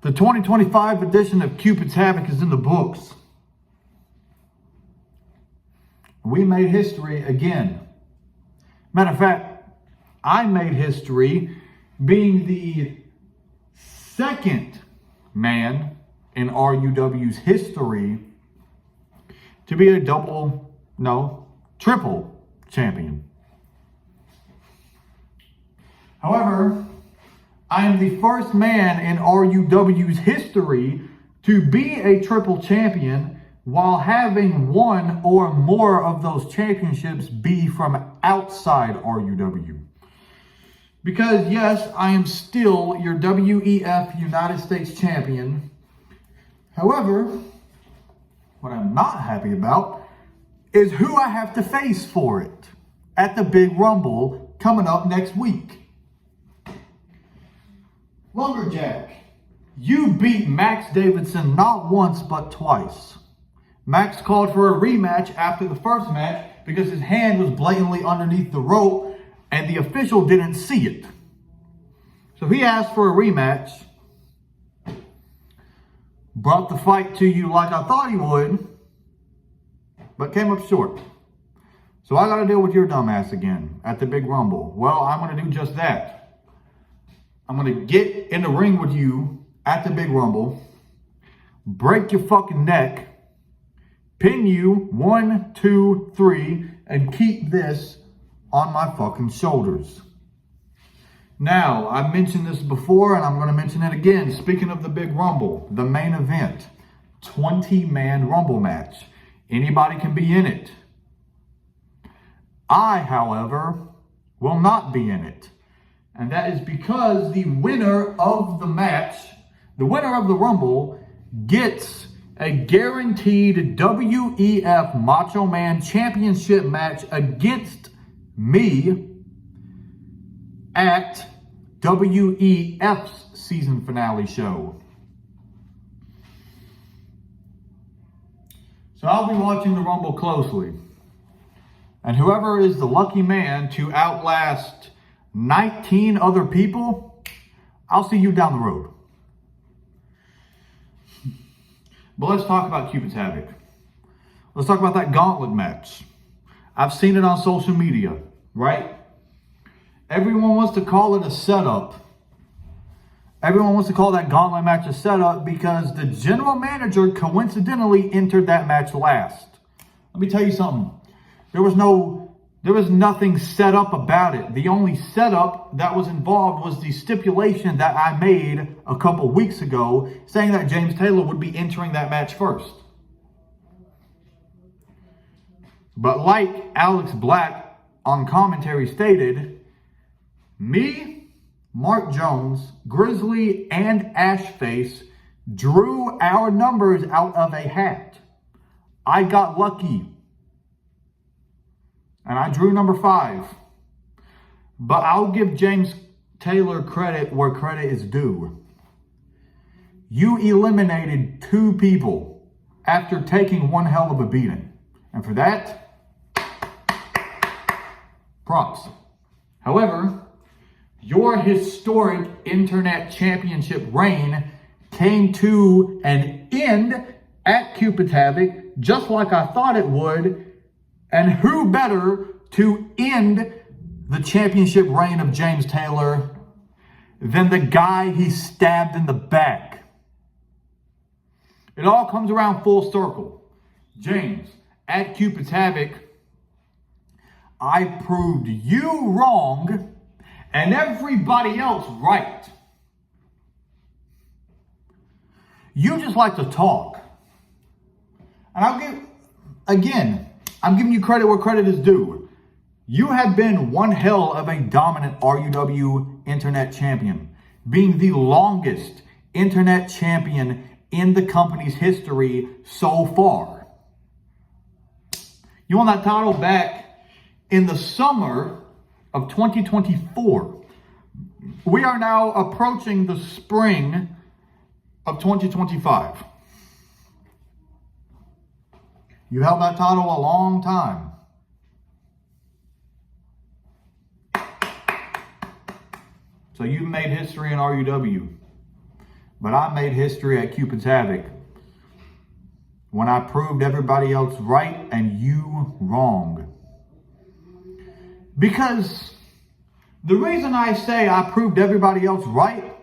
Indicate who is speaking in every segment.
Speaker 1: The 2025 edition of Cupid's Havoc is in the books. We made history again. Matter of fact, I made history being the second man in RUW's history to be a triple champion. However, I am the first man in RUW's history to be a triple champion while having one or more of those championships be from outside RUW. Because yes, I am still your WEF United States champion. However, what I'm not happy about is who I have to face for it at the Big Rumble coming up next week. Lumberjack, you beat Max Davidson not once but twice. Max called for a rematch after the first match because his hand was blatantly underneath the rope and the official didn't see it. So he asked for a rematch, brought the fight to you like I thought he would, but came up short. So I got to deal with your dumbass again at the Big Rumble. Well, I'm going to do just that. I'm going to get in the ring with you at the Big Rumble, break your fucking neck, pin you 1, 2, 3, and keep this on my fucking shoulders. Now, I've mentioned this before and I'm going to mention it again. Speaking of the Big Rumble, the main event, 20-man Rumble match. Anybody can be in it. I, however, will not be in it. And that is because the winner of the match, the winner of the Rumble, gets a guaranteed WEF Macho Man Championship match against me at WEF's season finale show. So I'll be watching the Rumble closely. And whoever is the lucky man to outlast 19 other people, I'll see you down the road. But let's talk about Cupid's Havoc. Let's talk about that gauntlet match. I've seen it on social media, right? Everyone wants to call it a setup. Everyone wants to call that gauntlet match a setup because the general manager coincidentally entered that match last. Let me tell you something. There was nothing set up about it. The only setup that was involved was the stipulation that I made a couple weeks ago saying that James Taylor would be entering that match first. But like Alex Black on commentary stated, me, Mark Jones, Grizzly, and Ashface drew our numbers out of a hat. I got lucky. And I drew number 5. But I'll give James Taylor credit where credit is due. You eliminated 2 people after taking one hell of a beating. And for that, props. However, your historic internet championship reign came to an end at Cupid's Havoc, just like I thought it would. And who better to end the championship reign of James Taylor than the guy he stabbed in the back? It all comes around full circle. James, at Cupid's Havoc, I proved you wrong and everybody else right. You just like to talk. And I'm giving you credit where credit is due. You have been one hell of a dominant RUW internet champion, being the longest internet champion in the company's history so far. You won that title back in the summer of 2024. We are now approaching the spring of 2025. You held that title a long time. So you've made history in RUW. But I made history at Cupid's Havoc when I proved everybody else right and you wrong. Because the reason I say I proved everybody else right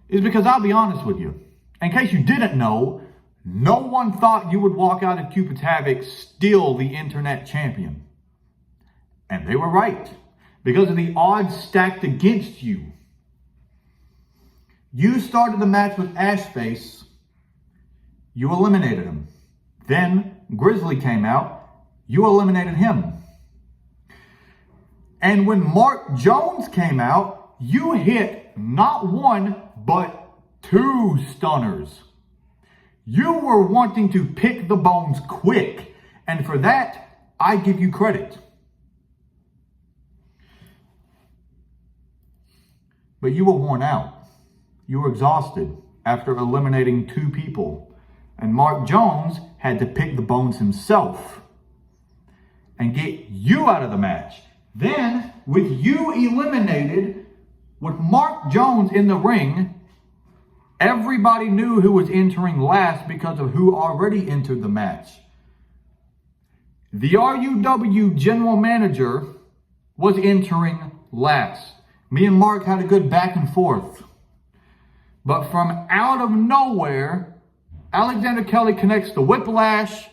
Speaker 1: is because I'll be honest with you. In case you didn't know, no one thought you would walk out of Cupid's Havoc still the internet champion. And they were right because of the odds stacked against you. You started the match with Ashface. You eliminated him. Then Grizzly came out. You eliminated him. And when Mark Jones came out, you hit not one, but 2 stunners. You were wanting to pick the bones quick. And for that, I give you credit. But you were worn out. You were exhausted after eliminating 2 people. And Mark Jones had to pick the bones himself and get you out of the match. Then, with you eliminated, with Mark Jones in the ring, everybody knew who was entering last because of who already entered the match. The RUW general manager was entering last. Me and Mark had a good back and forth. But from out of nowhere, Alexander Kelly connects the whiplash,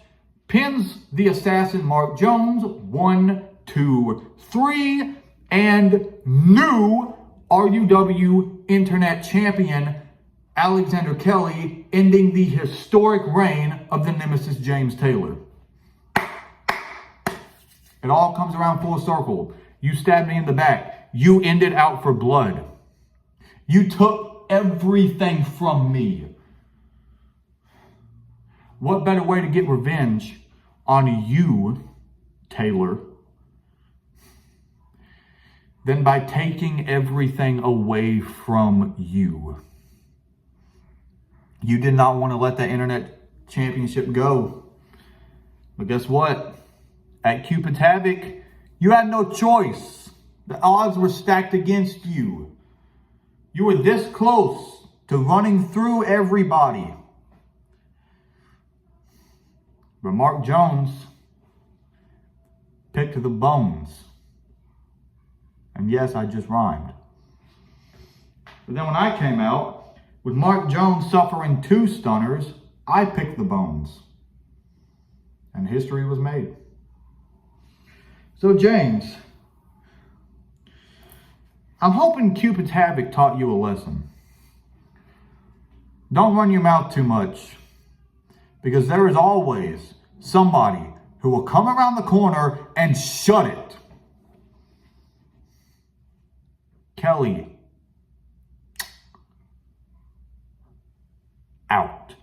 Speaker 1: pins the assassin Mark Jones, 1, 2, 3, and new RUW Internet Champion Alexander Kelly, ending the historic reign of the Nemesis James Taylor. It all comes around full circle. You stabbed me in the back. You ended out for blood. You took everything from me. What better way to get revenge on you, Taylor, than by taking everything away from you? You did not want to let that internet championship go. But guess what? At Cupid's Havoc, you had no choice. The odds were stacked against you. You were this close to running through everybody. But Mark Jones picked the bones. And yes, I just rhymed. But then when I came out, with Mark Jones suffering 2 stunners, I picked the bones. And history was made. So James, I'm hoping Cupid's Havoc taught you a lesson. Don't run your mouth too much, because there is always somebody who will come around the corner and shut it. Kelly, out.